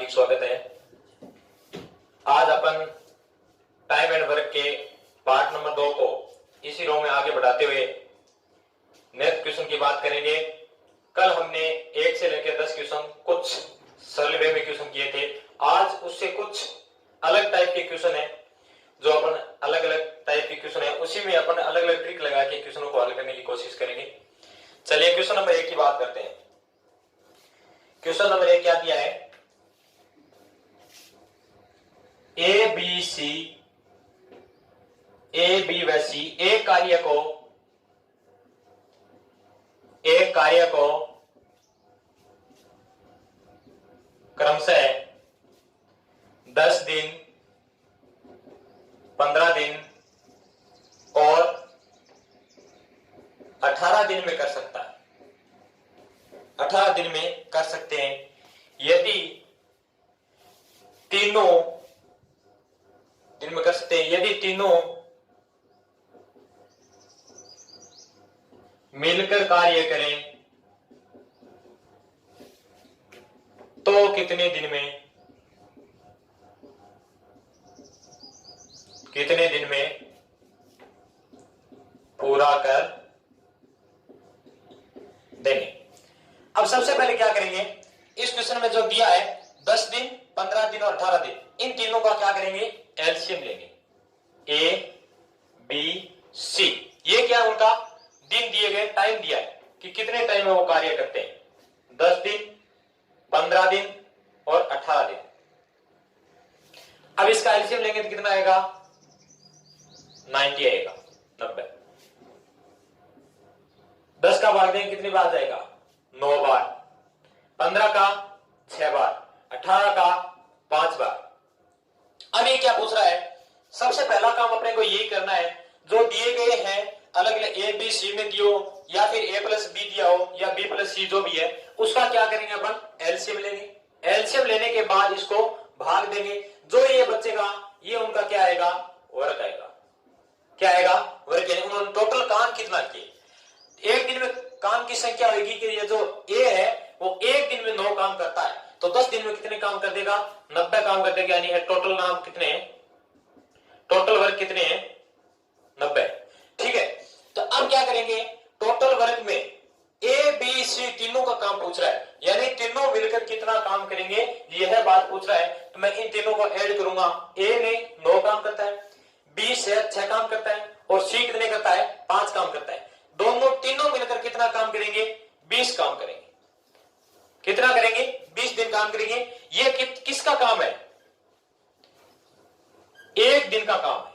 हार्दिक स्वागत है। आज अपन टाइम एंड वर्क के पार्ट नंबर 2 को इसी रो में आगे बढ़ाते हुए नेक्स्ट क्वेश्चन की बात करेंगे। कल हमने 1 से लेकर 10 क्वेश्चन कुछ सरल वे में क्वेश्चन किए थे। आज उससे कुछ अलग टाइप के क्वेश्चन है, जो अपन अलग अलग टाइप के क्वेश्चन है उसी में अपन अलग अलग ट्रिक लगा के क्वेश्चनों को हल करने की कोशिश करेंगे। चलिए क्वेश्चन नंबर 1 की बात करते हैं। क्वेश्चन नंबर 1 क्या दिया है? ए बी व सी एक कार्य को क्रमशः 10 दिन, 15 दिन और 18 दिन में कर सकता है। 18 दिन में कर सकते हैं यदि तीनों दिन में कर सकते हैं यदि तीनों मिलकर कार्य करें तो कितने दिन में पूरा कर देंगे। अब सबसे पहले क्या करेंगे, इस क्वेश्चन में जो दिया है 10 दिन, 15 दिन और 18 दिन, इन तीनों का क्या करेंगे? एलसीएम लेंगे। ए बी सी, ये क्या उनका दिन दिए गए, टाइम दिया है कि कितने टाइम में वो कार्य करते हैं। 10 दिन, 15 दिन और 18 दिन। अब इसका एलसीएम लेंगे तो कितना आएगा? 90 आएगा, 90। 10 का भाग देंगे कितनी बार जाएगा? 9 बार। 15 का 6 बार, 18 का 5 बार। अब ये क्या पूछ रहा है? सबसे पहला काम अपने को यही करना है, जो दिए गए हैं अलग अलग ए बी सी में दियो या फिर ए प्लस बी दिया हो या बी प्लस सी जो भी है, उसका क्या करेंगे अपन? एलसीएम लेंगे। एलसीएम लेने के बाद इसको भाग देंगे। जो ये बचेगा ये उनका क्या आएगा? वर्क आएगा। क्या आएगा? वर्क। यानी उन्होंने टोटल काम कितना किए। एक दिन में काम की संख्या होगी कि ये जो ए है वो एक दिन में 9 काम करता है, तो 10 दिन में कितने काम कर देगा? 90 काम कर देगा। यानी टोटल नाम कितने हैं? टोटल वर्क कितने हैं? 90। ठीक है, तो अब क्या करेंगे? टोटल वर्क में ए बी सी तीनों का काम पूछ रहा है, यानी तीनों मिलकर कितना काम करेंगे यह बात पूछ रहा है। तो मैं इन तीनों को ऐड करूंगा। ए में 9 काम करता है, बी से 6 काम करता है और सी कितने करता है? 5 काम करता है। तीनों मिलकर कितना काम करेंगे? 20 काम करेंगे। कितना करेंगे? 20 दिन काम करेंगे। ये किसका काम है? एक दिन का काम है।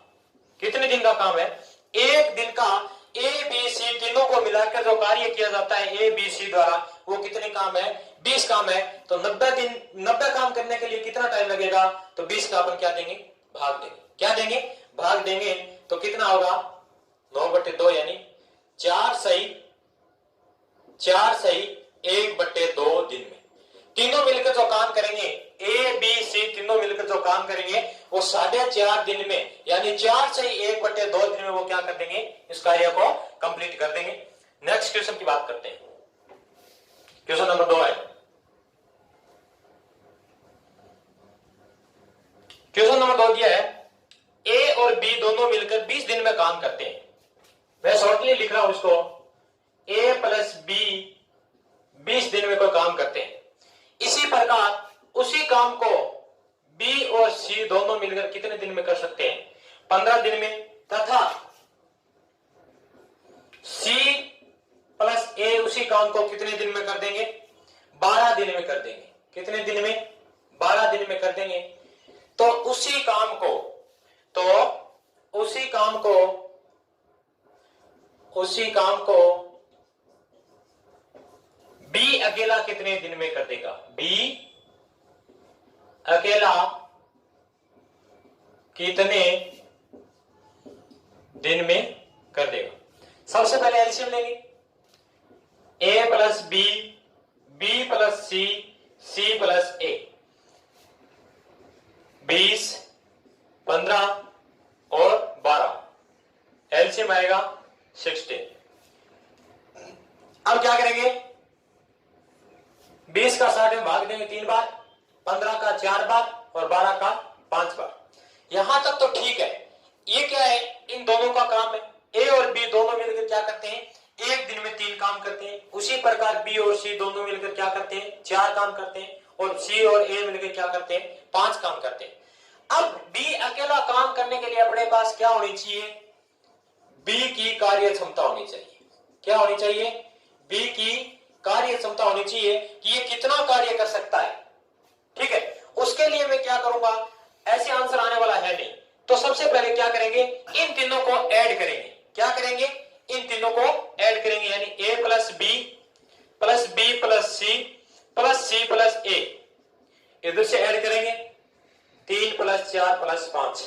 कितने दिन का काम है? एक दिन का। ए बी सी तीनों को मिलाकर जो कार्य किया जाता है ए बी सी द्वारा, वो कितने काम है? 20 काम है। तो 90 दिन, 90 काम करने के लिए कितना टाइम लगेगा? तो 20 का अपन क्या देंगे? भाग देंगे। क्या देंगे? भाग देंगे। तो कितना होगा? 9/2 यानी 4 सही 1/2 दिन में तीनों मिलकर जो काम करेंगे, ए बी सी तीनों मिलकर जो काम करेंगे वो 4.5 दिन में, यानी 4 सही 1/2 दिन में वो क्या कर देंगे? इस कार्य को कंप्लीट कर देंगे। नेक्स्ट क्वेश्चन की बात करते हैं। क्वेश्चन नंबर 2 है। क्वेश्चन नंबर 2 दिया है, ए और बी दोनों मिलकर 20 दिन में काम करते हैं। मैं शॉर्टली लिख रहा हूं इसको, ए प्लस बी 20 दिन में कोई काम करते हैं। इसी प्रकार उसी काम को बी और सी दोनों मिलकर कितने दिन में कर सकते हैं? 15 दिन में। तथा सी प्लस ए उसी काम को कितने दिन में कर देंगे? 12 दिन में कर देंगे। कितने दिन में? 12 दिन में कर देंगे। तो उसी काम को बी अकेला कितने दिन में कर देगा? बी अकेला कितने दिन में कर देगा? सबसे पहले एलसीएम लेंगे। ए प्लस बी, बी प्लस सी, सी प्लस ए। 20, 15 और 12, एलसीएम आएगा 16। अब क्या करेंगे? 20 का 60 में भाग देंगे 3 बार, 15 का 4 बार और 12 का 5 बार। यहां तक तो ठीक है। ये क्या है, इन दोनों का काम है। ए और बी दोनों मिलकर क्या करते हैं, एक दिन में 3 काम करते हैं। उसी प्रकार बी और सी दोनों मिलकर क्या करते हैं, 4 काम करते हैं। और सी और ए मिलकर क्या करते हैं, 5 काम करते हैं। अब बी अकेला काम करने के लिए अपने पास क्या होनी चाहिए, बी की कार्य क्षमता होनी चाहिए। क्या होनी चाहिए, बी की कार्य क्षमता होनी चाहिए कि ये कितना कार्य कर सकता है। ठीक है, उसके लिए मैं क्या करूंगा, ऐसे आंसर आने वाला है नहीं। तो सबसे पहले क्या करेंगे, इन तीनों को ऐड करेंगे। क्या करेंगे, इन तीनों को ऐड करेंगे, यानी A plus B plus C plus A, इधर से ऐड करेंगे। 3 प्लस 4 प्लस 5,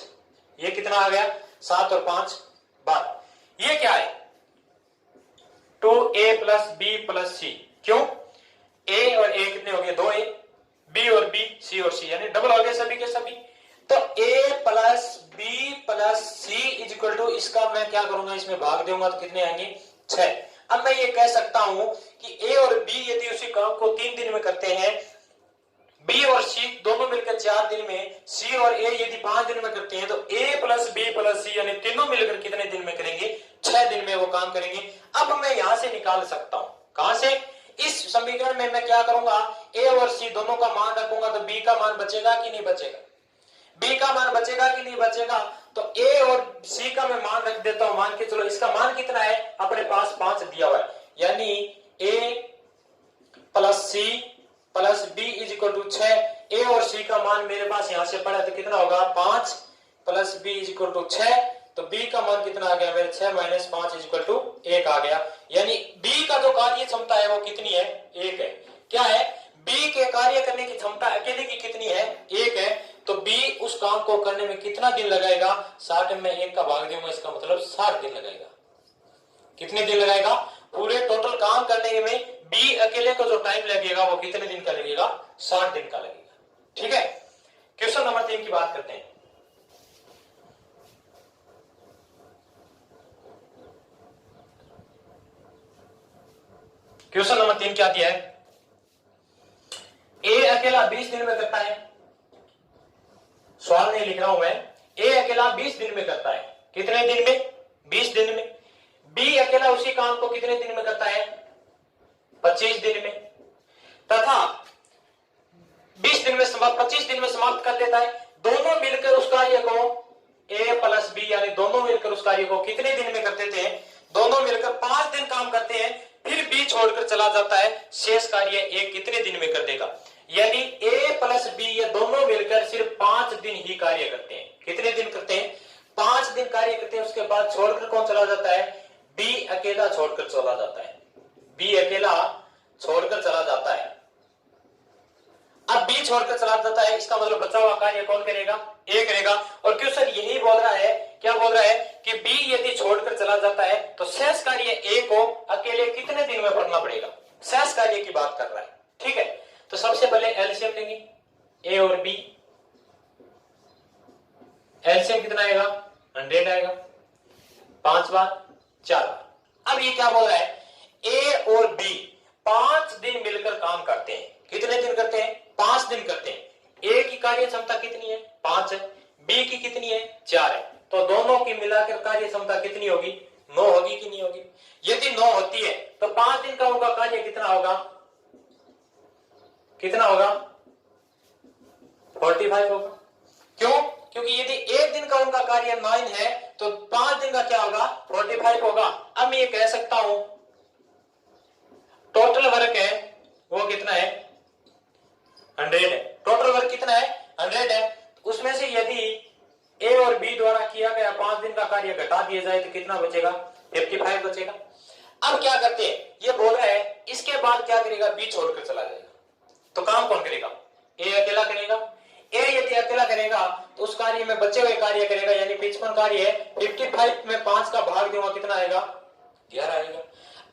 ये कितना आ गया, 7 और 5 12। ये क्या है, 2a प्लस बी प्लस सी। क्यों, ए और ए कितने हो गए, 2a, बी और बी, सी और सी, यानी डबल हो गए सभी के सभी। तो a plus B plus C is equal to, इसका मैं क्या करूंगा, इसमें भाग दूंगा तो कितने आएंगे, 6। अब मैं ये कह सकता हूं कि a और b यदि उसी काम को 3 दिन में करते हैं, b और c दोनों मिलकर 4 दिन में, c और a यदि 5 दिन में करते हैं, तो a प्लस बी प्लस सी यानी तीनों मिलकर कितने दिन में करेंगे, 6 दिन में वो काम करेंगे। अब मैं यहां से निकाल सकता हूं, कहां से, इस समीकरण में मैं क्या करूंगा, a और c दोनों का मान रखूंगा तो b का मान बचेगा कि नहीं बचेगा, b का मान बचेगा कि नहीं बचेगा। तो a और c का मैं मान रख देता हूं, मान के चलो इसका मान कितना है, अपने पास 5 दिया हुआ है, यानी a plus C plus B is equal to 6। A और सी का मान मेरे पास यहां से पड़ा तो कितना होगा, 5 plus B is equal to 6। तो बी का मान कितना आ गया मेरे, 6 माइनस 5 इज इक्वल टू 1 आ गया। यानी बी का जो कार्य क्षमता है वो कितनी है, 1 है। क्या है, बी के कार्य करने की क्षमता अकेले की कितनी है, 1 है। तो बी उस काम को करने में कितना दिन लगाएगा, 60 में 1 का भाग दूंगा, इसका मतलब 60 दिन लगेगा। कितने दिन लगाएगा, पूरे टोटल काम करने में बी अकेले को जो टाइम लगेगा वो कितने दिन का लगेगा, 60 दिन का लगेगा। ठीक है, क्वेश्चन नंबर 3 की बात करते हैं। क्वेश्चन नंबर 3 क्या दिया है, ए अकेला 20 दिन में करता है, सवाल नहीं लिख रहा हूं मैं, ए अकेला 20 दिन में करता है, कितने दिन में, 20 दिन में। बी अकेला उसी काम को कितने दिन में करता है, 25 दिन में, तथा 20 दिन में 25 दिन में समाप्त कर देता है। दोनों मिलकर उस कार्य को ए प्लस बी, यानी दोनों मिलकर उस कार्य को कितने दिन में कर देते हैं, दोनों मिलकर 5 दिन काम करते हैं, फिर बी छोड़कर चला जाता है, शेष कार्य ए कितने दिन में कर देगा। यानी ए प्लस बी ये दोनों मिलकर सिर्फ 5 दिन ही कार्य करते हैं। कितने दिन करते हैं, 5 दिन कार्य करते हैं। उसके बाद छोड़कर कौन चला जाता है, बी अकेला छोड़कर चला जाता है, बी अकेला छोड़कर चला जाता है। अब बी छोड़कर चला जाता है, इसका मतलब बचा हुआ कार्य कौन करेगा, ए करेगा। और क्वेश्चन यही बोल रहा है, क्या बोल रहा है कि बी यदि छोड़कर चला जाता है तो शेष कार्य ए को अकेले कितने दिन में करना पड़ेगा, शेष कार्य की बात कर रहा है। ठीक है, तो सबसे पहले एलसीएम लेंगे, ए और बी, एलसीएम कितना आएगा, 100 आएगा, 5 बार 4 बार। अब ये क्या बोल रहा है, ए और बी 5 दिन मिलकर काम करते हैं। कितने दिन करते हैं, 5 दिन करते हैं। ए की कार्य क्षमता कितनी है, 5 है, बी की कितनी है, 4 है। तो दोनों की मिलाकर कार्य क्षमता कितनी होगी, 9 होगी कि नहीं होगी। यदि 9 होती है तो 5 दिन का उनका कार्य कितना होगा, कितना होगा, 45 होगा। क्यों, क्योंकि यदि एक दिन का उनका कार्य 9 है तो 5 दिन का क्या होगा, 45 होगा। अब मैं ये कह सकता हूं टोटल वर्क है वो कितना है, 100 है। टोटल वर्क कितना है, 100 है। उसमें से यदि ए और बी द्वारा किया गया 5 दिन का कार्य घटा दिया जाए तो कितना बचेगा, 55 बचेगा। अब क्या करते हैं, ये बोल रहा है इसके बाद क्या करेगा, बी छोड़कर चला जाएगा। तो काम कौन करेगा, ए अकेला करेगा। ए यदि अकेला करेगा तो उस कार्य में बचे हुए कार्य करेगा, यानी 55 कार्य है, 55 में 5 का भाग दूंगा, कितना आएगा, 11 आएगा।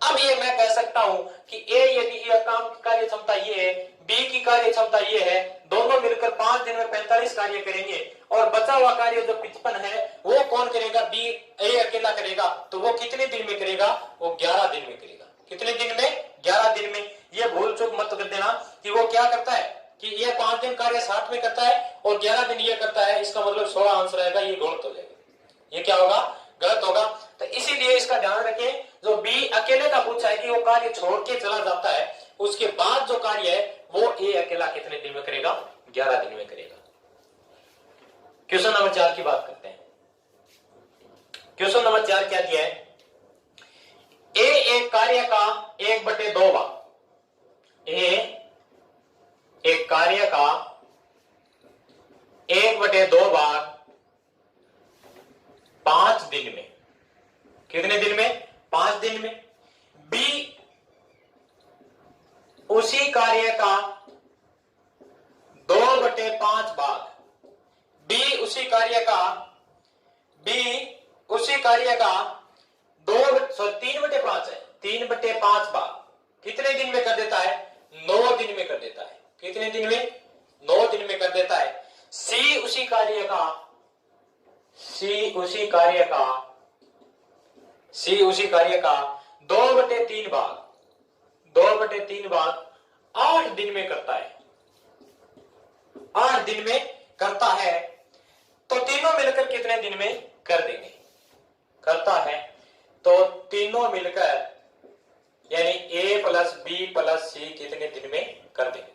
अब ये मैं कह सकता हूं कि ए यदि यह काम की कार्य क्षमता ये है, बी की कार्य क्षमता ये है, दोनों मिलकर 5 दिन में 45 कार्य करेंगे, और बचा हुआ कार्य जो 55 है वो कौन करेगा, बी, ए अकेला करेगा। तो वो कितने दिन में करेगा, वो 11 दिन में करेगा। कितने दिन में, 11 दिन में। ये भूल चूक मत कर देना कि वो क्या करता है, कि ये 5 दिन कार्य 60 में करता है और 11 दिन ये करता है, इसका मतलब 16 आंसर आएगा, ये गलत हो जाएगा। ये क्या होगा? गलत होगा। तो इसीलिए इसका ध्यान रखें, जो बी अकेले का पूछा है कि वो कार्य छोड़ के चला जाता है, उसके बाद जो कार्य है वो ए अकेला कितने दिन में करेगा? 11 दिन में करेगा। क्वेश्चन नंबर 4 की बात करते हैं। क्वेश्चन नंबर 4 क्या दिया है? ए एक कार्य का 1/2 भाग, ए एक कार्य का 1/2 भाग 5 दिन में, कितने दिन में? 5 दिन में। बी उसी कार्य का 2/5 भाग, बी उसी कार्य का 3/5 है, 3/5 भाग कितने दिन में कर देता है? 9 दिन में कर देता है। कितने दिन में? 9 दिन में कर देता है। सी उसी कार्य का 2/3 भाग, 2/3 भाग 8 दिन में करता है, 8 दिन में करता है। तो तीनों मिलकर कितने दिन में कर देंगे? करता है तो तीनों मिलकर यानी ए प्लस बी प्लस सी कितने दिन में कर देंगे?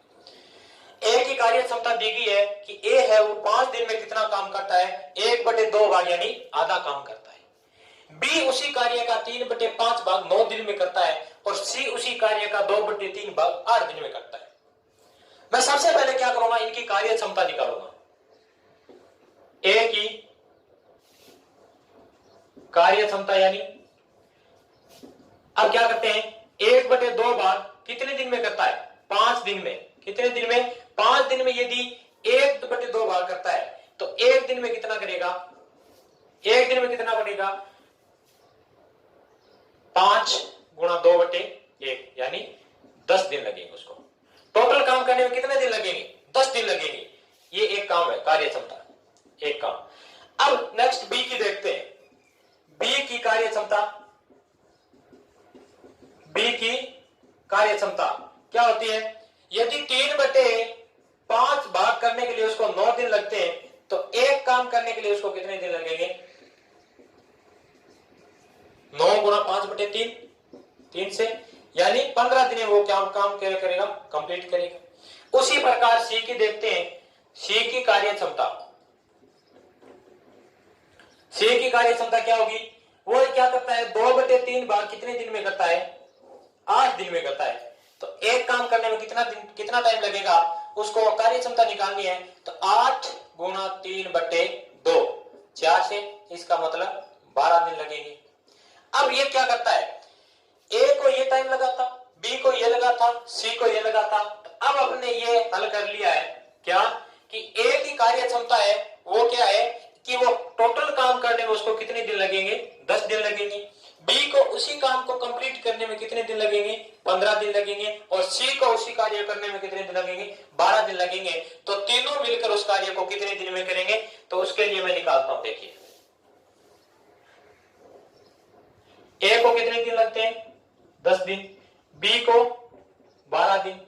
ए की कार्य क्षमता दी गई है कि ए है वो 5 दिन में कितना काम करता है? 1/2 भाग यानी आधा काम करता है। बी उसी कार्य का 3/5 भाग 9 दिन में करता है और सी उसी कार्य का 2/3 भाग 8 दिन में करता है। मैं सबसे पहले क्या करूंगा? इनकी कार्य क्षमता निकालूंगा। ए की कार्य क्षमता यानी अब क्या करते हैं? 1/2 भाग कितने दिन में करता है? 5 दिन में। कितने दिन में? 5 दिन में यदि 1/2 भाग करता है तो 1 दिन में कितना करेगा? 1 दिन में कितना करेगा? 5 गुणा 2/1 यानी 10 दिन लगेंगे उसको। टोटल काम करने में कितने दिन लगेंगे? 10 दिन लगेंगे। ये एक काम है, कार्य क्षमता, एक काम। अब नेक्स्ट बी की देखते हैं। बी की कार्य क्षमता, बी की कार्य क्षमता क्या होती है? यदि 3/5 भाग करने के लिए उसको 9 दिन लगते हैं तो एक काम करने के लिए उसको कितने दिन लगेंगे? 9 गुणा 5/3, 3 से यानी 15 दिन वो क्या काम करेगा? कंप्लीट करेगा। उसी प्रकार सी की देखते हैं। सी की कार्य क्षमता, सी की कार्य क्षमता क्या होगी? वो क्या करता है? 2/3 भाग कितने दिन में करता है? 8 दिन में करता है। तो एक काम करने में कितना टाइम लगेगा? उसको कार्य क्षमता निकालनी है तो 8 गुणा 3/2, 4 से, इसका मतलब 12 दिन लगेंगे। अब ये क्या करता है? ए को ये टाइम लगा था, बी को ये लगा था, सी को ये लगा था। अब अपने ये हल कर लिया है क्या कि ए की कार्य क्षमता है वो क्या है कि वो टोटल काम करने में उसको कितने दिन लगेंगे? 10 दिन लगेंगे। बी को उसी काम को कंप्लीट करने में कितने दिन लगेंगे? 15 दिन लगेंगे। और सी को उसी कार्य करने में कितने दिन लगेंगे? 12 दिन लगेंगे। तो तीनों मिलकर उस कार्य को कितने दिन में करेंगे? तो उसके लिए मैं निकालता हूं, देखिए ए को कितने दिन लगते हैं? 10 दिन। बी को 15 दिन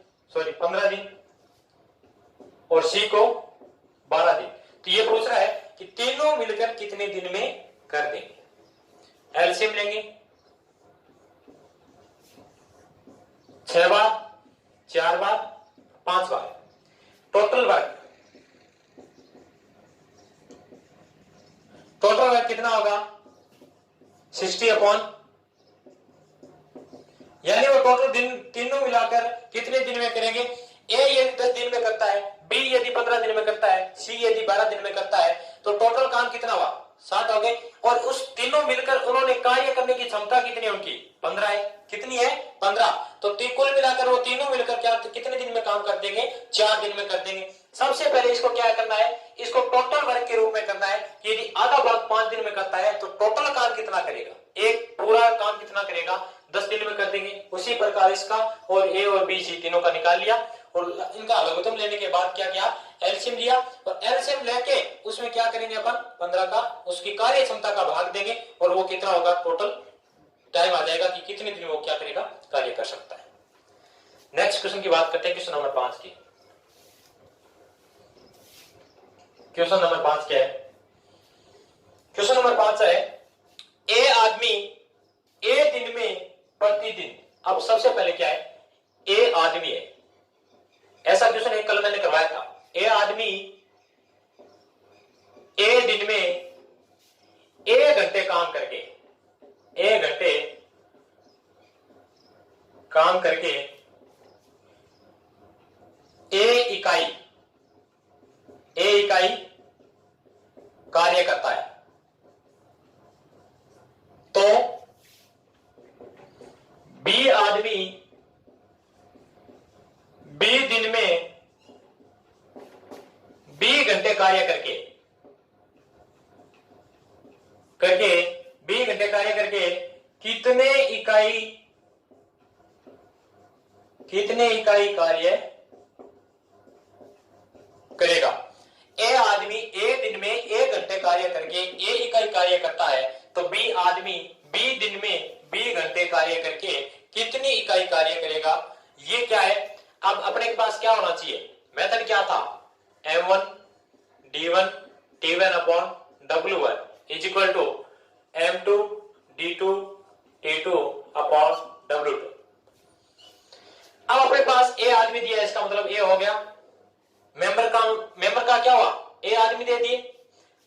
और सी को 12 दिन। तो ये पूछ रहा है कि तीनों मिलकर कितने दिन में कर देंगे? एलसीएम लेंगे, 6 बार, 4 बार, 5 बार। टोटल वर्क कितना होगा? 60 यानी वो टोटल दिन तीनों मिलाकर कितने दिन में करेंगे? ए यदि 10 दिन में करता है, बी यदि 15 दिन में करता है, सी यदि 12 दिन में करता है, तो टोटल काम कितना हुआ? 60 हो गए। और उस तीनों मिलकर उन्होंने कार्य करने की क्षमता कितनी उनकी? 15 है। कितनी है? 15। तो कुल मिलाकर वो तीनों मिलकर क्या कितने दिन में काम कर देंगे? 4 दिन में कर देंगे। सबसे पहले इसको क्या करना है? इसको टोटल वर्क के रूप में करना है। यदि आधा भाग 5 दिन में करता है तो टोटल काम कितना करेगा? एक पूरा काम कितना करेगा? 10 दिन में कर देंगे। उसी प्रकार इसका और ए और बी सी तीनों का निकाल लिया और इनका लघुत्तम लेने के बाद क्या किया? एलसीएम लिया और एलसीएम लेके उसमें क्या करेंगे अपन? 15 का उसकी कार्य क्षमता का भाग देंगे और वो कितना होगा? टोटल टाइम आ जाएगा कि कितने दिन वो क्या करेगा? कार्य कर सकता है। नेक्स्ट क्वेश्चन की बात करते हैं, क्वेश्चन नंबर 5 की। क्वेश्चन नंबर 5 क्या है? क्वेश्चन नंबर 5 है, ए आदमी ए दिन में प्रतिदिन, अब सबसे पहले क्या है, ए आदमी है, ऐसा क्वेश्चन एक कल मैंने करवाया था। ए आदमी ए दिन में 1 घंटे काम करके, 1 घंटे काम करके ए इकाई कार्य करता है, तो बी आदमी बी दिन में 20 घंटे कार्य करके 20 घंटे कार्य करके कितने इकाई कार्य करेगा? ए आदमी ए दिन में 1 घंटे कार्य करके ए इकाई कार्य करता है, तो बी आदमी बी दिन में 20 घंटे कार्य करके कितनी इकाई कार्य करेगा? ये क्या है? अब अपने के पास क्या होना चाहिए? मेथड क्या था? m1 d1 t1 upon w1 is equal to m2 d2 t2 upon w2। अब अपने पास ए आदमी दिया, इसका मतलब ए हो गया। मेंबर का क्या हुआ? ए आदमी दे दिए,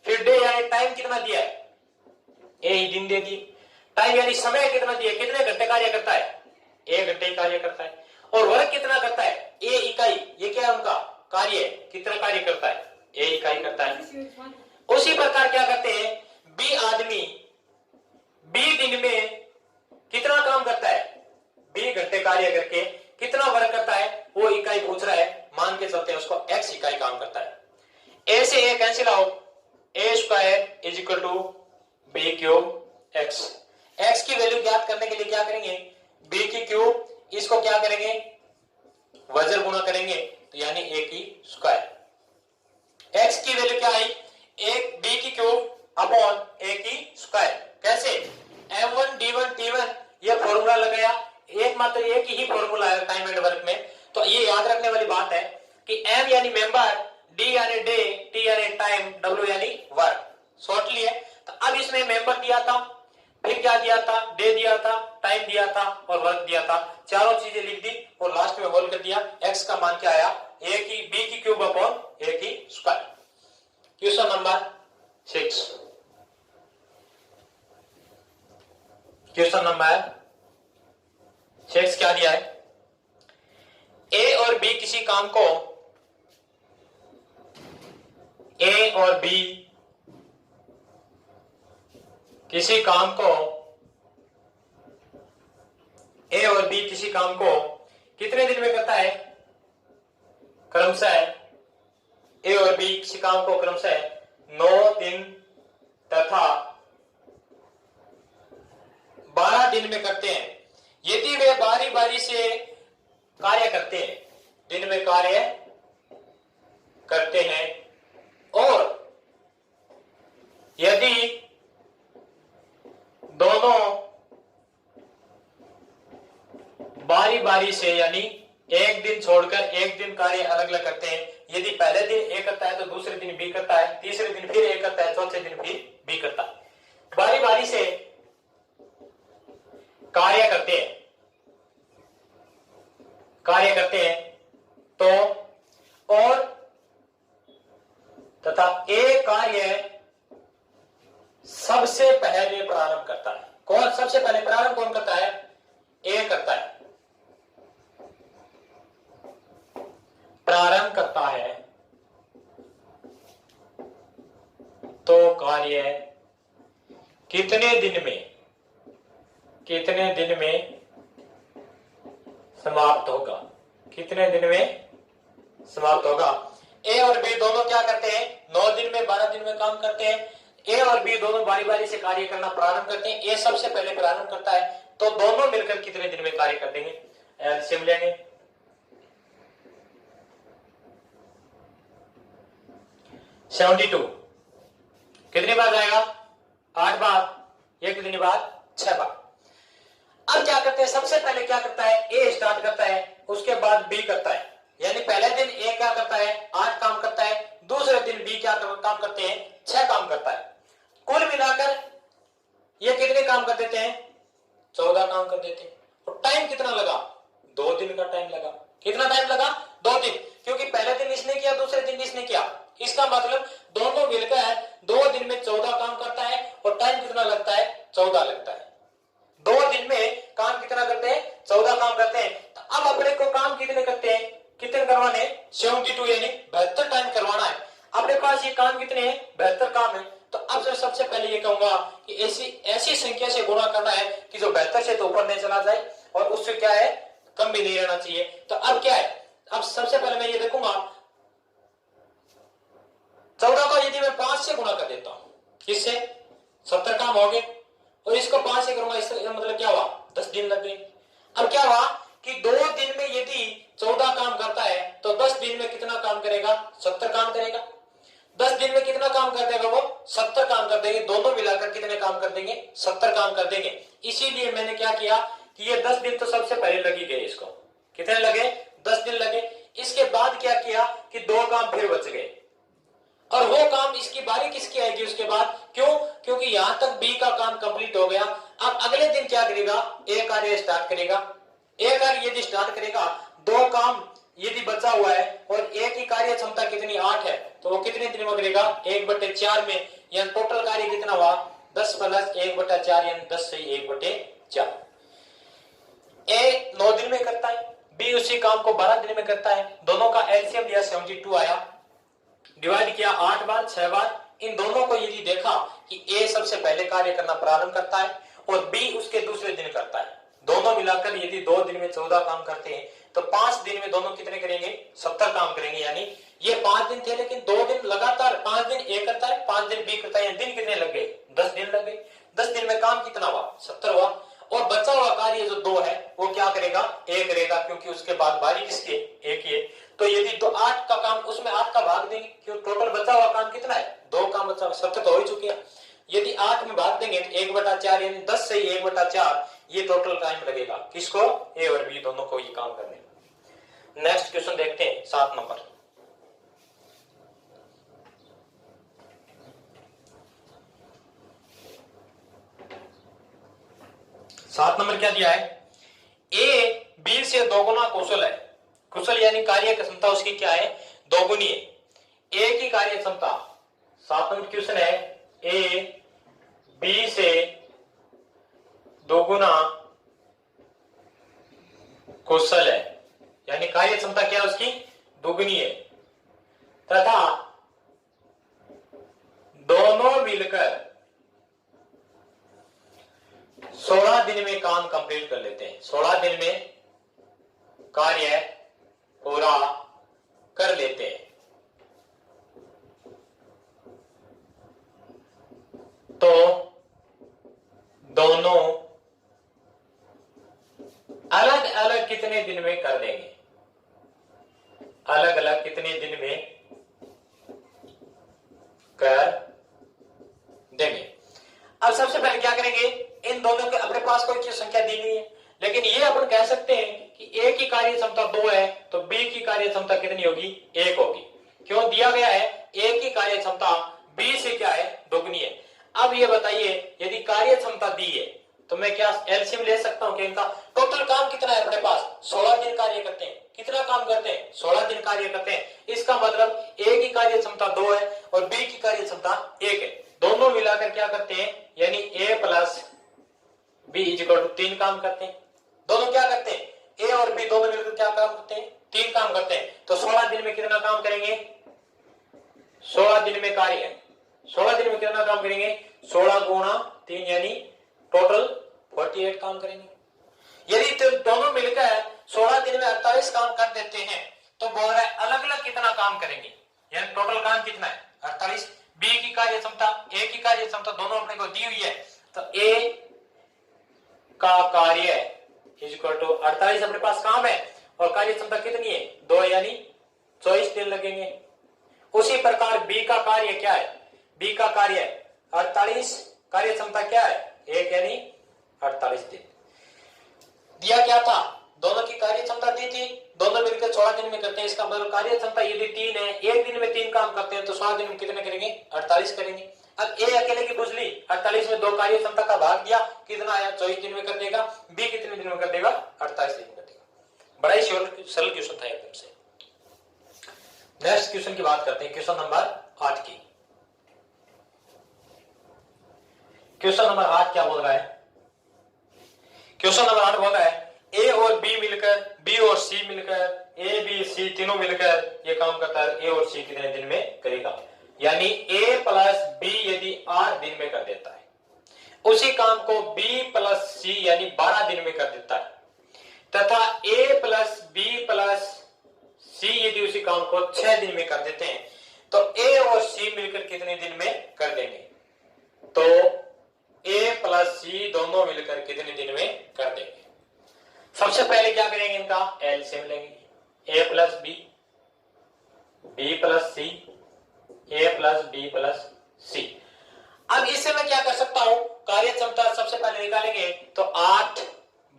फिर डे यानी टाइम कितना दिया है? ए ही दिन दे दिए। टाइम यानी समय कितना दिया, कितने घंटे कार्य करता है? 1 घंटे कार्य करता है। और वर्क कितना करता है? ए इकाई, ये क्या है उनका कार्य, कितना कार्य करता है? ए इकाई करता है। उसी प्रकार क्या करते हैं, बी आदमी बी दिन में कितना काम करता है? 20 घंटे कार्य करके कितना वर्क करता है, वो इकाई पूछ रहा है। मान के चलते हैं उसको x इकाई काम करता है। a से a cancel out, a square is equal to B cube X. x की वैल्यू ज्ञात करने के लिए क्या करेंगे? b की क्यूब, इसको क्या करेंगे? वजन गुणा करेंगे, तो यानी a की स्क्वायर। x की वैल्यू क्या आई? एक b की क्यूब अपॉन a की स्क्वायर। कैसे? m1 d1 t1, ये फॉर्मूला लगाया, एकमात्र एक ही फॉर्मूला है टाइम एंड वर्क में। तो ये याद रखने वाली बात है कि m यानी मेंबर, d यानी डे, t यानी टाइम, w यानी वर्क। शॉर्टली है। तो अब इसमें मेंबर दिया था, फिर क्या दिया था? डे दिया था, टाइम दिया था और वर्क दिया था। चारों चीजें लिख दी और लास्ट में होल कर दिया। x का मान क्या आया? a की b की क्यूब अपॉन a की square. Question number 6। Question number 6 क्या दिया है? ए और बी किसी काम को ए और बी किसी काम को कितने दिन में करता है? क्रमशः ए और बी किसी काम को क्रमशः 9 दिन तथा 12 दिन में करते हैं। यदि वे बारी बारी से कार्य करते हैं, दिन में कार्य करते हैं, और यदि दोनों बारी बारी से यानी एक दिन छोड़कर एक दिन कार्य अलग अलग करते हैं। यदि पहले दिन ए करता है तो दूसरे दिन बी करता है, तीसरे दिन फिर ए करता है, चौथे दिन फिर बी करता है। बारी बारी से कार्य करते हैं तो और तथा एक कार्य सबसे पहले प्रारंभ करता है। कौन सबसे पहले प्रारंभ कौन करता है? ए करता है, प्रारंभ करता है। तो कार्य कितने दिन में समाप्त होगा? कितने दिन में समाप्त होगा? ए और बी दोनों क्या करते हैं? 9 दिन में 12 दिन में काम करते हैं। ए और बी दोनों बारी बारी से कार्य करना प्रारंभ करते हैं। ए सबसे पहले प्रारंभ करता है, तो दोनों मिलकर कितने दिन में कार्य कर देंगे? एलसीएम लेंगे। 72 कितनी बार जाएगा? 8 बार। ये कितनी बार? 6 बार। अब क्या करते हैं? सबसे पहले क्या करता है? ए स्टार्ट करता है, उसके बाद बी करता है। यानी पहले दिन ए क्या करता है? 8 काम करता है, दूसरे दिन बी क्या काम करते हैं, 6 काम करता है। कुल मिलाकर ये कितने काम कर देते हैं, 14 काम कर देते हैं। और टाइम कितना लगा, 2 दिन का टाइम लगा। कितना टाइम लगा, 2 दिन, क्योंकि पहले दिन इसने किया, दूसरे दिन इसने किया। इसका मतलब दोनों मिलकर 2 दिन में 14 काम करता है और टाइम कितना लगता है, 14 लगता है। 2 दिन में काम कितना करते हैं, 14 काम करते हैं। तो अब अपने को काम कितने करते हैं, कितने करवाने, 72 यानी 72 टाइम करवाना है। अपने पास ये काम कितने हैं, 72 काम है। तो अब जो सबसे पहले ये कहूंगा कि ऐसी संख्या से गुणा करना है कि जो 72 से तो ऊपर नहीं चला जाए और उससे क्या है, कम भी नहीं रहना चाहिए। तो अब क्या है, अब सबसे पहले मैं ये देखूंगा 14 को यदि मैं 5 से गुणा कर देता हूं, इससे 70 काम हो गए, और इसको 5 से करूंगा, इसका मतलब क्या हुआ, 10 दिन लग गए। अब क्या हुआ कि 2 दिन में यदि 14 काम करता है तो 10 दिन में कितना काम करेगा, 70 काम करेगा। 10 दिन में कितना काम कर देगा वो, 70 काम कर देंगे। दोनों मिलाकर कितने काम कर देंगे, 70 काम कर देंगे। इसीलिए मैंने क्या किया कि ये 10 दिन तो सबसे पहले लगी गए, इसको कितने लगे, 10 दिन लगे। इसके बाद क्या किया कि 2 काम फिर बच गए, और वो काम इसकी बारी किसकी आएगी उसके बाद, क्यों, क्योंकि यहां तक बी का काम कंप्लीट हो गया। अब अगले दिन क्या करेगा, ए कार्य स्टार्ट करेगा। ए कार्य यदि स्टार्ट करेगा, 2 काम यदि बचा हुआ है और ए की कार्य क्षमता कितनी, 8 है, तो वो कितने दिन में करेगा, 1/4 में। यानी टोटल कार्य कितना हुआ, 10 + 1/4 यानी 10 से 1/4। ए 9 दिन में करता है, बी उसी काम को 12 दिन में करता है। दोनों का एलसीएम लिया 72 आया, डिवाइड किया 8 बार 6 बार। इन दोनों को यदि देखा कि ए सबसे पहले कार्य करना प्रारंभ करता है और बी उसके दूसरे दिन करता है, दोनों मिलाकर यदि 2 दिन में 14 काम करते हैं तो 5 दिन में दोनों कितने करेंगे, 70 काम करेंगे। यानी ये 5 दिन थे, लेकिन 2 दिन लगातार, 5 दिन ए करता है, 5 दिन बी करता है। दिन कितने लग गए, 10 दिन लग गए। 10 दिन में काम कितना हुआ, 70 हुआ। और बचा हुआ कार्य जो 2 है वो क्या करेगा, ए करेगा, क्योंकि उसके बाद बारी किसकी, ए की है। तो यदि 8 का काम, उसमें 8 का भाग देंगे, क्यों, टोटल बचा हुआ काम कितना है, 2 काम बचा, 70 तो हो ही चुके हैं। यदि 8 में भाग देंगे तो 1/4 यानी 10 से 1/4 ये टोटल टाइम लगेगा किसको, ए और बी दोनों को ये काम करने में। नेक्स्ट क्वेश्चन देखते हैं 7 नंबर। सात नंबर क्या दिया है, ए बी से 2 गुना कुशल है। कुशल यानी कार्य क्षमता उसकी क्या है, 2 गुनी है। ए की कार्य क्षमता, 7 नंबर क्वेश्चन है, ए बी से 2 गुना कुशल है, यानी कार्य क्षमता क्या है उसकी, दुगनी है, तथा दोनों मिलकर 16 दिन में काम कंप्लीट कर लेते हैं। 16 दिन में कार्य पूरा कर लेते हैं। तो दोनों अलग अलग कितने दिन में कर देंगे, अलग अलग कितने दिन में कर देंगे। अब सबसे पहले क्या करेंगे, इन दोनों के अपने पास कोई चीज संख्या दी नहीं है, लेकिन ये अपन कह सकते हैं कि ए की कार्य क्षमता 2 है तो बी की कार्य क्षमता कितनी होगी, 1 होगी। क्यों दिया गया है, ए की कार्य क्षमता बी से क्या है, दोगुनी है। अब ये बताइए यदि कार्य क्षमता दी है तो मैं क्या एलसीएम ले सकता हूं कि इनका टोटल काम कितना है, अपने पास 16 दिन कार्य करते हैं। कितना काम करते हैं, 16 दिन कार्य करते हैं। इसका मतलब ए की कार्य क्षमता 2 है और बी की कार्य क्षमता 1 है। दोनों मिलाकर क्या करते हैं, यानी A plus B equal to 3 काम करते हैं। दोनों क्या करते हैं, ए और बी दोनों मिलकर क्या काम करते हैं, 3 काम करते हैं। तो 16 दिन में कितना काम करेंगे, 16 दिन में कार्य है, 16 दिन में कितना काम करेंगे, 16 गुणा 3 यानी टोटल 48 काम करेंगे। यदि दोनों मिलकर 16 दिन में 48 काम कर देते हैं तो बोल रहा है अलग अलग कितना काम करेंगे, यानी टोटल काम कितना है 48। बी की कार्य क्षमता, ए की कार्य क्षमता दोनों अपने को दी हुई है, तो ए का कार्य इक्वल टू 48 अपने पास काम है और कार्य क्षमता कितनी है, 2 यानी 24 दिन लगेंगे। उसी प्रकार बी का कार्य क्या है, बी का कार्य 48, कार्य क्षमता क्या है 1 यानी 48 दिन। दिया क्या था दोनों की कार्य क्षमता दी थी, दोनों मिलकर 16 दिन में करते हैं। इसका मतलब कार्य क्षमता यदि 3 है, एक दिन में 3 काम करते हैं तो 16 दिन में कितने करेंगे? 48 करेंगे। अब ए अकेले की पूछ ली, 48 में 2 कार्य क्षमता का भाग दिया, कितना आया? 24 दिन में कर देगा। बी कितने दिन में कर देगा? 48 दिन में कर देगा। बड़ा ही सरल क्वेश्चन था एकदम से। नेक्स्ट क्वेश्चन की बात करते हैं, क्वेश्चन नंबर 8 की। क्वेश्चन नंबर 8 क्या बोल रहा है? क्वेश्चन नंबर 8 बोल रहा है ए और बी मिलकर, बी और सी मिलकर, ए बी सी तीनों मिलकर ये काम करता है, ए और सी कितने दिन में करेगा? यानी ए प्लस बी यदि 8 दिन में कर देता है, उसी काम को बी प्लस सी यानी 12 दिन में कर देता है, तथा ए प्लस बी प्लस सी यदि उसी काम को 6 दिन में कर देते हैं, तो ए और सी मिलकर कितने दिन में कर देंगे? तो ए प्लस सी दोनों मिलकर कितने दिन में कर देंगे? सबसे पहले क्या करेंगे? इनका एलसीएम लेंगे। ए प्लस बी, बी प्लस सी, ए प्लस बी प्लस सी। अब इससे मैं क्या कर सकता हूं? कार्य क्षमता सबसे पहले निकालेंगे तो 8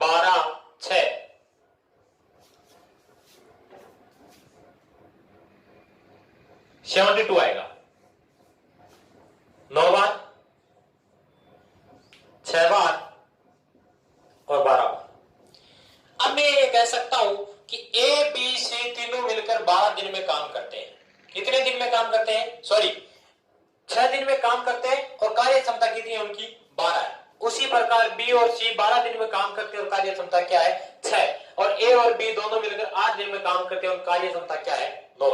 12 6, 72 आएगा। 9 बार, 6 बार और 12 बार। अब मैं ये कह सकता हूं कि ए बी सी तीनों मिलकर 12 दिन में काम करते हैं। कितने दिन में काम करते हैं? सॉरी, 6 दिन में काम करते हैं और कार्य क्षमता कितनी है उनकी? 12 है। उसी प्रकार बी और सी 12 दिन में काम करते हैं और कार्य क्षमता क्या है? 6। और ए और बी दोनों मिलकर 8 दिन में काम करते हैं और कार्य क्षमता क्या है? 9।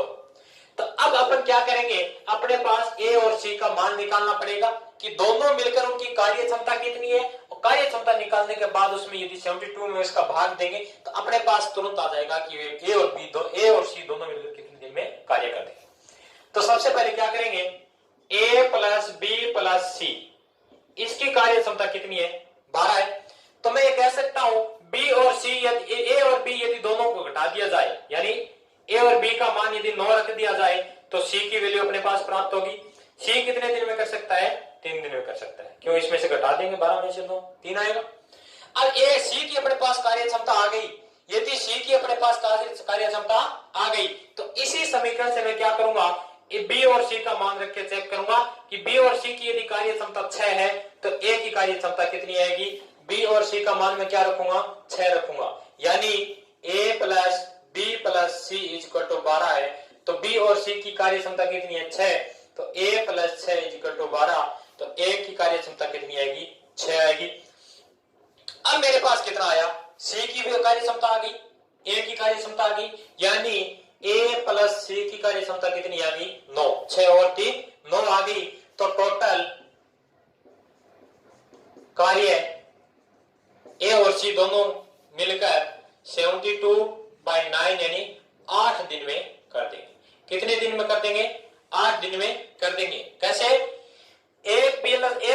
तो अब अपन क्या करेंगे? अपने पास ए और सी का मान निकालना पड़ेगा कि दोनों मिलकर उनकी कार्य क्षमता कितनी है, और कार्य क्षमता निकालने के बाद उसमें यदि 72 में इसका भाग देंगे तो अपने पास तुरंत आ जाएगा कि ए और सी दोनों मिलकर कितने दिन में कार्य करते हैं। तो सबसे पहले क्या करेंगे? ए प्लस बी प्लस सी, इसकी कार्य क्षमता कितनी है? 12 है। तो मैं ये कह सकता हूं बी और सी यदि ए और बी यदि दोनों को घटा दिया जाए, यानी ए और बी का मान यदि 9 रख दिया जाए तो सी की वैल्यू अपने पास प्राप्त होगी। सी कितने दिन में कर सकता है? 3 दिन में कर सकता है। क्यों? इसमें से घटा देंगे 12 में से 9, 3 आएगा। अब ए सी की अपने पास कार्य क्षमता आ गई। यदि सी की अपने पास कार्य क्षमता आ गई तो इसी समीकरण से मैं क्या करूंगा? बी और सी का मान रख के चेक करूंगा कि बी और सी की यदि कार्य क्षमता 6 है तो ए की कार्य क्षमता कितनी आएगी? बी और सी का मान मैं क्या रखूंगा? 6 रखूंगा। यानी A plus B plus C equal to 12 है। तो बी और सी की कार्य क्षमता कितनी है? 6। तो ए प्लस 6 इक्वल टू 12। तो ए की कार्य क्षमता कितनी आएगी? 6 आएगी। अब मेरे पास कितना आया? सी की भी कार्य क्षमता आ गई, ए की कार्य क्षमता आ गई, यानी ए प्लस सी की कार्य क्षमता कितनी आ गई? 9। 6 और 3 9 आ गई। तो टोटल कार्य ए और सी दोनों मिलकर 72/9 यानी 8 दिन में कर देंगे। कितने दिन में कर देंगे? 8 दिन में कर देंगे। कैसे? ए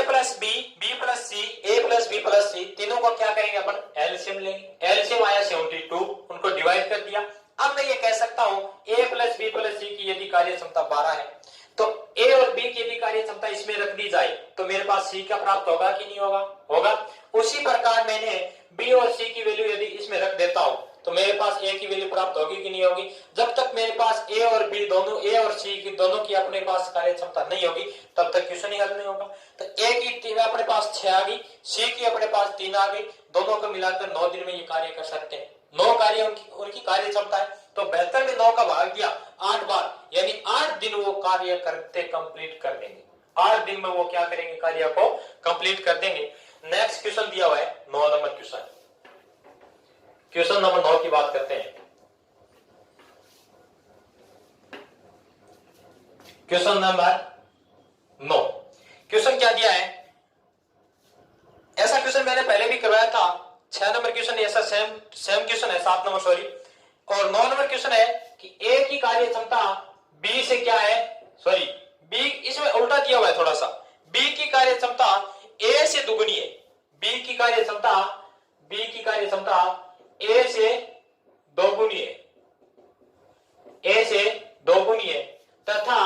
प्लस बी, बी प्लस सी, ए प्लस बी प्लस सी, तीनों को क्या करेंगे अपन? एलसीएम लेंगे। एलसीएम आया 72, उनको डिवाइड कर दिया। अब मैं ये कह सकता हूं ए प्लस बी प्लस सी की यदि कार्य क्षमता 12 है तो ए और बी की यदि कार्य क्षमता इसमें रख दी जाए तो मेरे पास सी का प्राप्त होगा कि नहीं होगा? होगा। उसी प्रकार मैंने बी और सी की वैल्यू यदि इसमें रख देता हूं तो मेरे पास ए की वैल्यू प्राप्त होगी कि नहीं होगी? जब तक मेरे पास ए और बी दोनों, ए और सी की दोनों की अपने पास कार्य क्षमता नहीं होगी तब तक क्वेश्चन ही हल नहीं होगा। तो ए की अपने पास 6 आ गई, सी की अपने पास 3 आ गई, दोनों को मिलाकर 9 दिन में ये कार्य कर सकते हैं। 9 कार्य उनकी कार्य क्षमता है। तो 72 में 9 का भाग दिया 8 बार, यानी 8 दिन वो कार्य करते कंप्लीट कर देंगे। 8 दिन में वो क्या करेंगे? कार्य को कंप्लीट कर देंगे। नेक्स्ट क्वेश्चन दिया हुआ है 9 नंबर क्वेश्चन। क्वेश्चन नंबर 9 की बात करते हैं। क्वेश्चन नंबर 9, क्वेश्चन क्या दिया है? ऐसा क्वेश्चन मैंने पहले भी करवाया था। 6 नंबर क्वेश्चन ऐसा सेम क्वेश्चन है, 7 नंबर सॉरी, और 9 नंबर क्वेश्चन है कि ए की कार्य क्षमता बी से क्या है? सॉरी, बी इसमें उल्टा दिया हुआ है थोड़ा सा। बी की कार्य क्षमता ए से दुगुनी है। बी की कार्य क्षमता ए से दोगुनी है, ए से दोगुनी है, तथा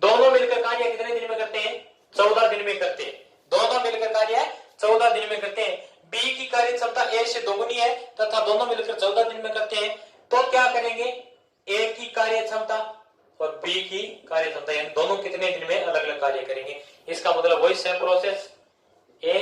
दोनों मिलकर कार्य कितने दिन में करते हैं? 14 दिन में करते हैं। दोनों मिलकर कार्य 14 दिन में करते हैं। बी की कार्य क्षमता ए से दोगुनी है तथा दोनों मिलकर 14 दिन में करते हैं, तो क्या करेंगे, ए की कार्य क्षमता और बी की कार्य क्षमता यानी दोनों कितने दिन में अलग अलग कार्य करेंगे। इसका मतलब वही same process, A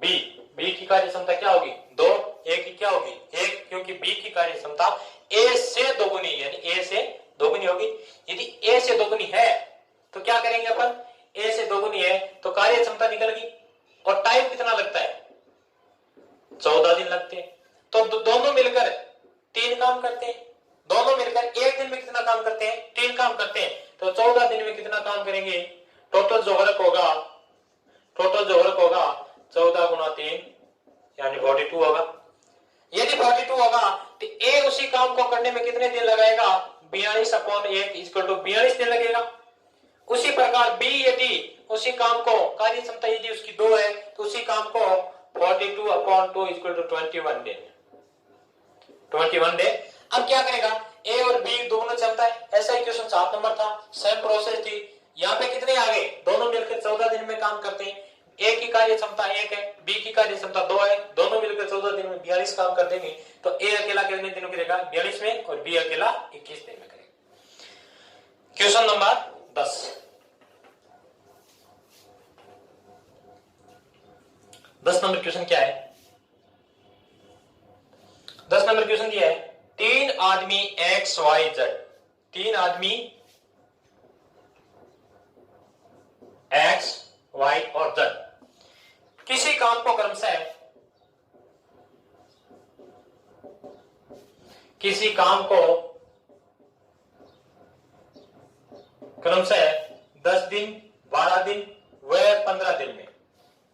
B, B की कार्य क्षमता क्या होगी 2, ए की क्या होगी 1, क्योंकि बी की कार्य क्षमता ए से दोगुनी यानी ए से दोगुनी होगी। यदि ए से दोगुनी है तो क्या करेंगे अपन, ए से दोगुनी है तो कार्य क्षमता निकल गई और टाइम कितना लगता है 14 दिन लगते हैं। तो दोनों मिलकर 3 काम करते हैं, दोनों मिलकर एक दिन में कितना काम करते हैं 3 काम करते हैं, तो 14 दिन में कितना काम करेंगे, टोटल जो वर्क होगा 14 गुना 3 यानी 42 होगा। यदि 42 होगा तो ए उसी काम को करने में कितने दिन लगाएगा 42/1 इक्वल टू 42 दिन लगेगा। उसी प्रकार बी यदि उसी काम को कार्य क्षमता यदि उसकी 2 है तो उसी काम को 42/2 इक्वल टू 21 दिन, 21 डे। अब क्या करेगा, ए और बी दोनों चलता है, ऐसा इक्वेशन 7 नंबर था, सेम प्रोसेस थी। यहाँ पे कितने आ गए, दोनों मिलकर 14 दिन में काम करते हैं। ए की कार्य क्षमता 1 है, बी की कार्य क्षमता 2 है, दोनों मिलकर 14 दिन में 42 काम कर देंगे। तो ए अकेला कितने दिनों करेगा 42 में और बी अकेला 21 दिन में करेगा। क्वेश्चन नंबर 10, 10 नंबर क्वेश्चन क्या है, 10 नंबर क्वेश्चन दिया है, 3 आदमी एक्स वाई जेड, 3 आदमी एक्स वाई और जेड किसी काम को क्रमशः, किसी काम को क्रमशः 10 दिन 12 दिन व 15 दिन में,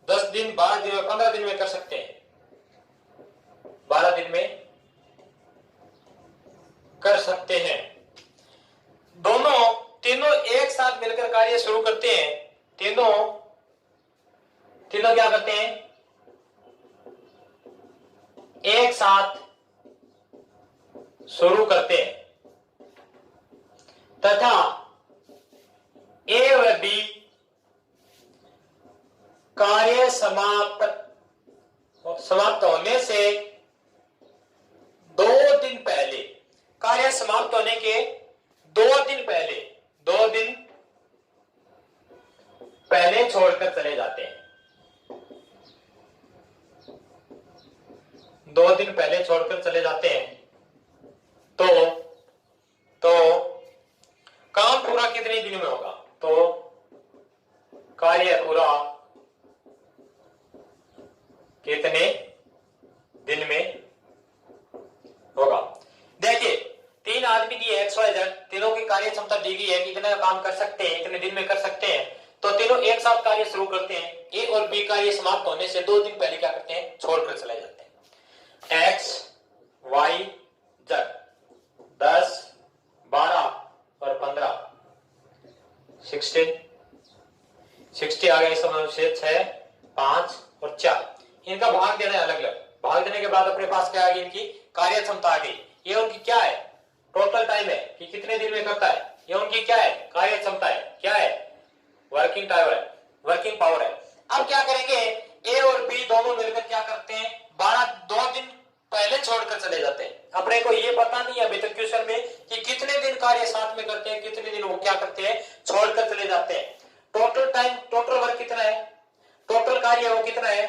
10 दिन 12 दिन और 15 दिन में कर सकते हैं, 12 दिन में कर सकते हैं। तीनों एक साथ मिलकर कार्य शुरू करते हैं, तीनों क्या करते हैं, एक साथ शुरू करते हैं तथा ए व बी कार्य समाप्त होने से 2 दिन पहले, कार्य समाप्त होने के 2 दिन पहले छोड़कर चले जाते हैं, 2 दिन पहले छोड़कर चले जाते हैं। तो काम पूरा कितने दिन में होगा, तो कार्य पूरा कितने दिन में होगा। देखिए 3 आदमी दिए एक्स वाई जेड, तीनों की कार्य क्षमता दी गई है कि इतना काम कर सकते हैं, इतने दिन में कर सकते हैं। तो तीनों एक साथ कार्य शुरू करते हैं, ए और बी कार्य समाप्त होने से 2 दिन पहले क्या करते हैं, छोड़कर चले जाते हैं। एक्स वाई जेड 10 12 और 15 60 आ गया, इस समय से 6 5 और 4, इनका भाग देना है अलग अलग। भाग देने के बाद अपने पास क्या आ गई, इनकी कार्य क्षमता आ गई। ये उनकी क्या है, टोटल टाइम है कि कितने दिन में करता है, ये उनकी क्या है कार्य क्षमता है, क्या है वर्किंग टाइम है, वर्किंग पावर है। अब क्या करेंगे, ए और बी दोनों मिलकर क्या करते हैं, 2 दिन पहले छोड़कर चले जाते हैं। अपने को ये पता नहीं है अभी तक क्वेश्चन में कि कितने दिन कार्य साथ में करते हैं, कितने दिन वो क्या करते हैं छोड़कर चले जाते हैं। टोटल टाइम, टोटल वर्क कितना है, टोटल कार्य वो कितना है,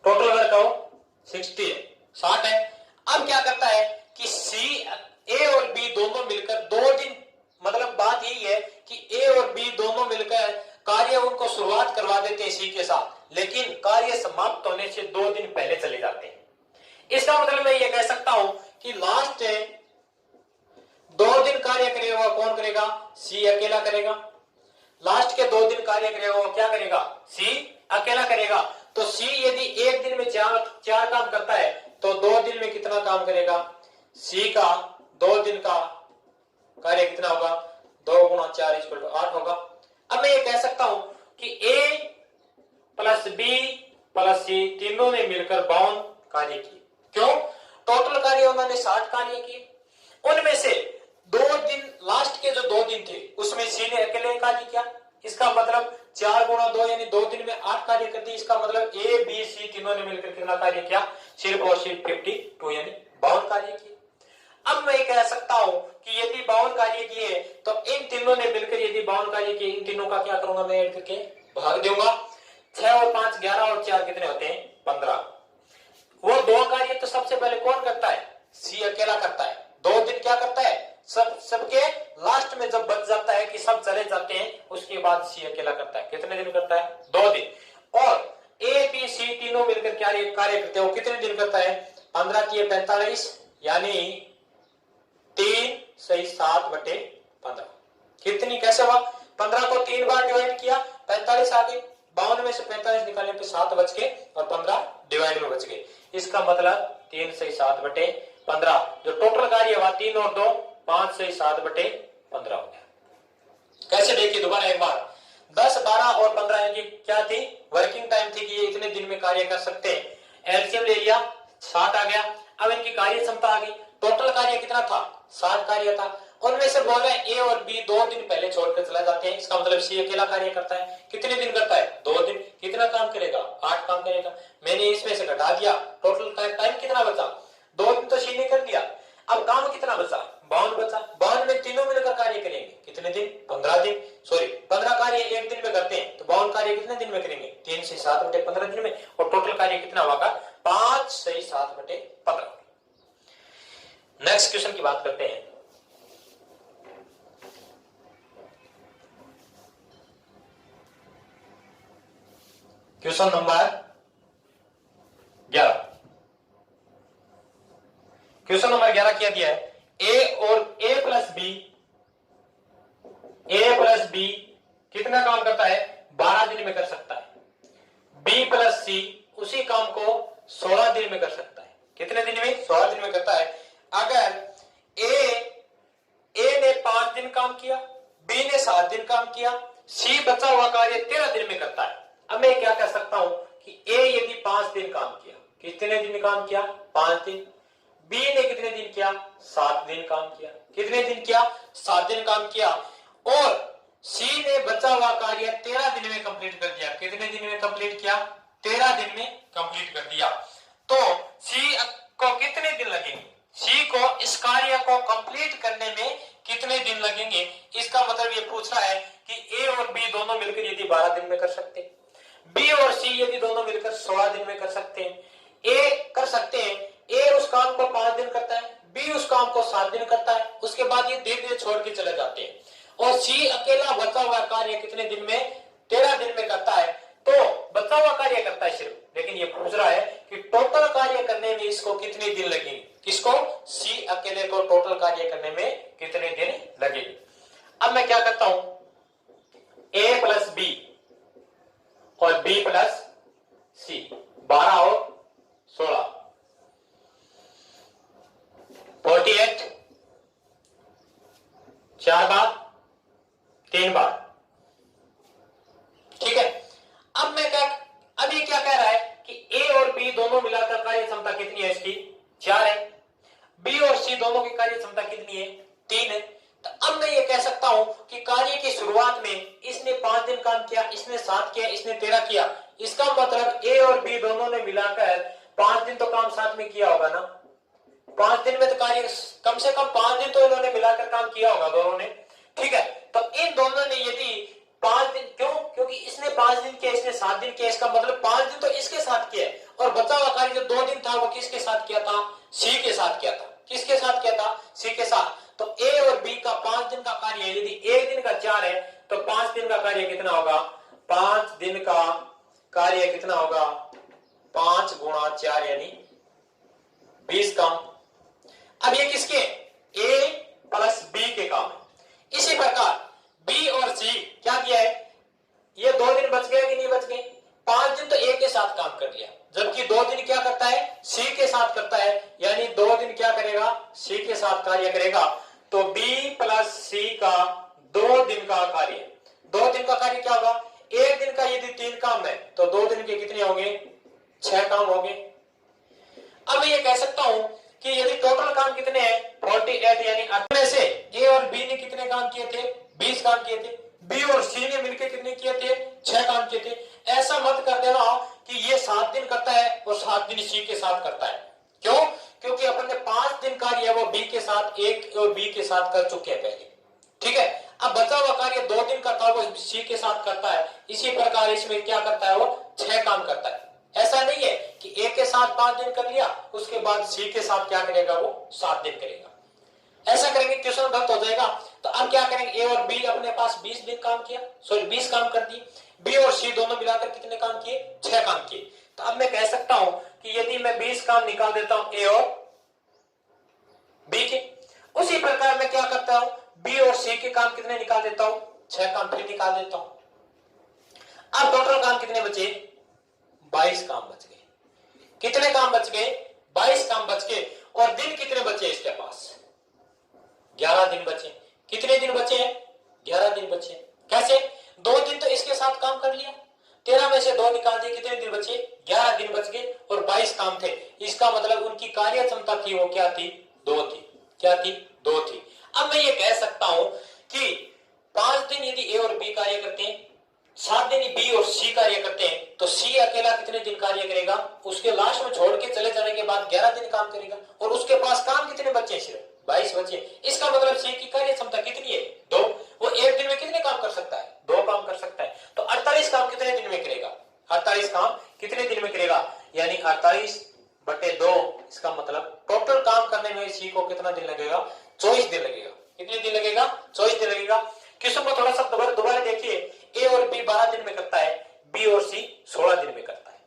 टोटल वर्क हो 60 है। अब क्या करता है कि सी, ए और बी दोनों मिलकर 2 दिन, मतलब बात यही है कि ए और बी दोनों मिलकर कार्य उनको शुरुआत करवा देते हैं सी के साथ, लेकिन कार्य समाप्त होने से 2 दिन पहले चले जाते हैं। इसका मतलब मैं ये कह सकता हूं कि लास्ट 2 दिन कार्य करेगा कौन करेगा, सी अकेला करेगा। लास्ट के 2 दिन कार्य करेगा वो क्या करेगा, सी अकेला करेगा। तो सी यदि एक दिन में 4 काम करता है तो 2 दिन में कितना काम करेगा, सी का 2 दिन का कार्य कितना होगा, 2 गुना 4 इक्वल टू 8 होगा। अब मैं ये कह सकता हूं कि ए प्लस बी प्लस सी तीनों ने मिलकर 52 कार्य किए। क्यों, टोटल कार्य उन्होंने 60 कार्य किए, उनमें से 2 दिन, लास्ट के जो 2 दिन थे उसमें सी ने अकेले कार्य किया। इसका मतलब 4 गुणा 2 यानी 2 दिन में 8 कार्य कर दिए। इसका मतलब ए बी सी तीनों ने मिलकर कितना कार्य किया? सिर्फ और सिर्फ 52 यानी 52 कार्य किए। अब मैं कह सकता हूं कि यदि 52 कार्य किए तो इन तीनों ने मिलकर यदि 52 कार्य किए, इन तीनों का क्या करूंगा मैं? ऐड करके भाग दूंगा। 6 और 5 11 और 4 कितने होते हैं? 15। वो 2 कार्य तो सबसे पहले कौन करता है? सी अकेला करता है। 2 दिन क्या करता है? सबके लास्ट में जब बच जाता है कि सब चले जाते हैं, उसके बाद सी अकेला करता है। कितने दिन करता है? 2 दिन। और ए बी सी तीनों मिलकर क्या कार्य करते हैं? वो कितने दिन करता है? 15 की 45 यानी 3 सही 7/15। कितनी कैसे हुआ? 15 को 3 बार डिवाइड किया, 45 आ गए। 52 में से 45 निकालने पे 7 बच गए और 15 डिवाइड में बच गए। इसका मतलब 3 सही 7/15। जो टोटल कार्य हुआ 3 और 2 5 सही 7/15 हो गया। कैसे? देखिए दोबारा एक बार। 10 12 और 15 इनकी क्या थी? वर्किंग टाइम थी कि ये इतने दिन में कार्य कर सकते हैं। एलसीएम ले लिया, 7 आ गया। अब इनकी कार्य क्षमता आ गई। टोटल कार्य कितना था? 7 कार्य था। उनमें से बोल रहे हैं ए और बी 2 दिन पहले छोड़कर चला जाते हैं। इसका मतलब सी अकेला कार्य करता है। कितने दिन करता है? 2 दिन। कितना काम करेगा? 8 काम करेगा। मैंने इसमें से घटा दिया, टोटल टाइम कितना बचा? 2 दिन तो सी ने कर दिया। अब काम कितना बचा? 52 बचा। 52 में तीनों मिलकर कार्य करेंगे। कितने दिन? 15 दिन। सॉरी 15 कार्य एक दिन में करते हैं तो 52 कार्य कितने दिन में करेंगे? 3 से 7/15 दिन में। और टोटल कार्य कितना होगा? 5 से 7/15। नेक्स्ट क्वेश्चन की बात करते हैं। Question number 11। क्वेश्चन नंबर 11 क्या दिया है? ए और ए प्लस बी कितना काम करता है? 12 दिन में कर सकता है। बी प्लस सी उसी काम को 16 दिन में कर सकता है। कितने दिन में? 16 दिन में करता है। अगर ए ने 5 दिन काम किया, बी ने 7 दिन काम किया, सी बचा हुआ कार्य 13 दिन में करता है। अब मैं क्या कह सकता हूं कि ए यदि 5 दिन काम किया, कितने दिन काम किया? 5 दिन। बी ने कितने दिन किया? 7 दिन काम किया। कितने दिन किया? 7 दिन काम किया। और सी ने बचा हुआ कार्य 13 दिन में कंप्लीट कर दिया। कितने दिन में कंप्लीट किया? 13 दिन में कंप्लीट कर दिया। तो सी को कितने दिन लगेंगे? सी को इस कार्य को कंप्लीट करने में कितने दिन लगेंगे? इसका मतलब ये पूछ रहा है कि ए और बी दोनों मिलकर यदि 12 दिन में कर सकते हैं, बी और सी यदि दोनों मिलकर 16 दिन में कर सकते हैं, ए कर सकते हैं, ए उस काम को 5 दिन करता है, बी उस काम को 7 दिन करता है, उसके बाद ये धीरे धीरे छोड़ के चले जाते हैं। और सी अकेला बचा हुआ कार्य कितने दिन में? 13 दिन में करता है। तो बचा हुआ कार्य करता है सिर्फ, लेकिन ये पूछ रहा है कि टोटल कार्य करने में इसको कितने दिन लगेंगे? किसको? सी अकेले को टोटल कार्य करने में कितने दिन लगेंगे? अब मैं क्या करता हूं, ए प्लस बी और बी प्लस सी 12 और 16 48 4 बार 3 बार। ठीक है। अब मैं क्या, अब ये क्या कह रहा है कि ए और बी दोनों मिलाकर कार्य क्षमता कितनी है इसकी? 4 है। बी और सी दोनों की कार्य क्षमता कितनी है? 3 है। तो अब मैं ये कह सकता हूं कि कार्य की शुरुआत में इसने 5 दिन काम किया, इसने 7 किया, इसने 13 किया। इसका मतलब ए और बी दोनों ने मिलाकर 5 दिन तो काम साथ में किया होगा ना। 5 दिन में तो कार्य कम से कम 5 दिन तो इन्होंने मिलाकर काम किया होगा दोनों ने। ठीक है। तो इन दोनों ने यदि 5 दिन, क्यों? क्योंकि इसने 5 दिन किया, इसने 7 दिन किया, इसका मतलब 5 दिन तो इसके साथ किया और बचा हुआ कार्य जो 2 दिन था वो किसके साथ किया था? सी के साथ किया था। किसके साथ किया था? सी के साथ। तो ए और बी का 5 दिन का कार्य यदि 1 दिन का 4 है तो 5 दिन का कार्य कितना होगा? 5 दिन का कार्य कितना होगा? 5 गुणा 4 यानी 20 काम। अब ये किसके? ए प्लस बी के काम है। इसी प्रकार बी और सी क्या किया है? ये 2 दिन बच गए कि नहीं बच गए? 5 दिन तो ए के साथ काम कर लिया, जबकि 2 दिन क्या करता है? सी के साथ करता है। यानी 2 दिन क्या करेगा? सी के साथ कार्य करेगा। तो बी प्लस सी का 2 दिन का कार्य, 2 दिन का कार्य क्या होगा? 1 दिन का यदि 3 काम है तो 2 दिन के कितने होंगे? 6 काम होंगे। अब मैं ये कह सकता हूं कि यदि टोटल काम कितने हैं? 48 यानी 8 में से ए और बी ने कितने काम किए थे? 20 काम किए थे। बी और सी ने मिलकर कितने किए थे? 6 और बी के साथ कर चुके हैं पहले, ठीक है। अब बचा हुआ कार्य 2 दिन का था वो सी के साथ करता है, इसी प्रकार इसमें क्या करता है वो 6 काम करता है। ऐसा नहीं है कि ए के साथ 5 दिन कर लिया उसके बाद सी के साथ क्या करेगा वो 7 दिन करेगा, ऐसा करेंगे क्वेश्चन गलत हो जाएगा। तो अब क्या करेंगे, ए और बी अपने पास 20 दिन काम किया, सॉरी 20 काम कर दिए, बी और सी दोनों मिलाकर कितने काम किए 6 काम किए। तो अब मैं कह सकता हूं कि यदि मैं 20 काम निकाल देता हूं ए और बी के, उसी प्रकार मैं क्या करता हूं बी और सी के काम कितने निकाल देता हूं 6 काम फिर निकाल देता हूं। अब टोटल काम कितने बचे 22 काम बच गए। कितने काम बच गए 22 काम बच गए। और दिन कितने बचे इसके पास 11 दिन बचे। कितने दिन बचे हैं 11 दिन बचे। कैसे 2 दिन तो इसके साथ काम कर लिया, 13 में से 2 निकाल दिए, कितने दिन बचे 11 दिन बच गए और 22 काम थे। इसका मतलब उनकी कार्य क्षमता थी वो क्या थी 2 थी। क्या थी 2 थी। अब मैं ये कह सकता हूं कि 5 दिन यदि ए और बी कार्य करते हैं, 7 दिन बी और सी कार्य करते हैं, तो सी अकेला कितने दिन कार्य करेगा, उसके लास्ट में छोड़ के चले जाने के बाद 11 दिन काम करेगा और उसके पास काम कितने बचे सिर्फ 22 बचे। इसका मतलब सी की कार्य क्षमता कितनी है 2। वो एक दिन में कितने काम कर सकता है 2 काम कर सकता है। तो 48 काम कितने दिन में करेगा 48 काम कितने दिन में करेगा, यानी 48/2। इसका मतलब टोटल काम करने में सी को कितना दिन लगेगा 24 दिन लगेगा। कितने दिन लगेगा 24 दिन लगेगा। क्वेश्चन को थोड़ा सा दोबारा देखिए, ए और बी 12 दिन में करता है, बी और सी 16 दिन में करता है।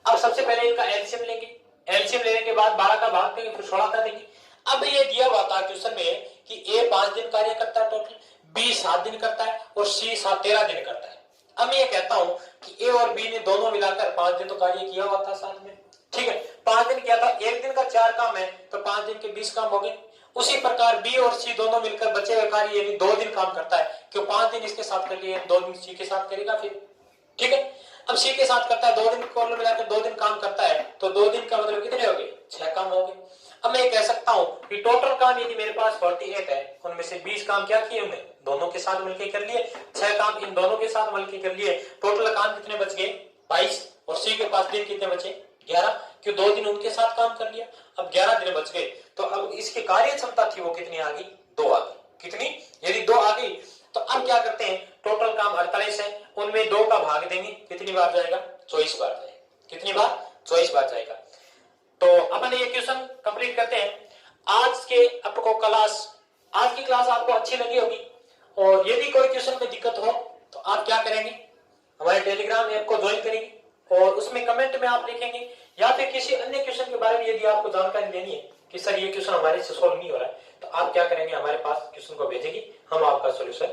अब सबसे पहले इनका एलसीएम लेंगे, एलसीएम लेने के बाद 12 का भाग देंगे फिर 16 कर देंगे। अब ये दिया हुआ था क्वेश्चन में कि ए 5 दिन कार्य करता है टोटल, बी 7 दिन करता है और सी 13 दिन करता है। अब मैं ये कहता हूं कि ए और बी ने दोनों मिलाकर 5 दिन तो कार्य किया हुआ था साथ में, ठीक है 5 दिन किया था। एक दिन का 4 काम है तो 5 दिन के 20 काम हो गए। उसी प्रकार बी और सी दोनों मिलकर बचे हुए कार्य यानी 2 दिन काम करता है, क्यों 5 दिन इसके साथ कर लिए 2 दिन सी के साथ करेगा फिर, ठीक है। अब सी के साथ करता है 2 दिन को मिलाकर 2 दिन काम करता है, तो 2 दिन का मतलब कितने हो गए 6 काम हो गए। अब मैं कह सकता हूं कि टोटल काम यदि मेरे पास 48 है, उनमें से 20 काम क्या किए हमने दोनों के साथ मिलकर कर लिए, 6 काम इन दोनों के साथ मिलकर कर लिए। टोटल काम कितने बच गए 22 और सी के पास दिन कितने बचे 11, क्यों 2 दिन उनके साथ काम कर लिया, अब 11 दिन बच गए। तो अब इसकी कार्य क्षमता थी वो कितनी आ गई 2 आ गई। कितनी यदि 2 आ गई तो अब क्या करते हैं टोटल काम 48 है, उनमें 2 का भाग देंगे, कितनी बार जाएगा 24 बार जाएगा। कितनी बार 24 बार जाएगा। तो अपन ये क्वेश्चन कंप्लीट करते हैं। आज के आपको आज की क्लास आपको अच्छी लगी होगी और यदि कोई क्वेश्चन में दिक्कत हो तो आप क्या करेंगे हमारे टेलीग्राम ऐप को ज्वाइन करेंगे और उसमें कमेंट में आप लिखेंगे, या फिर किसी अन्य क्वेश्चन के बारे में यदि आपको जानकारी लेनी है कि सर ये क्वेश्चन हमारे से सोल्व नहीं हो रहा है, तो आप क्या करेंगे हमारे पास क्वेश्चन को भेजेंगे, हम आपका सोल्यूशन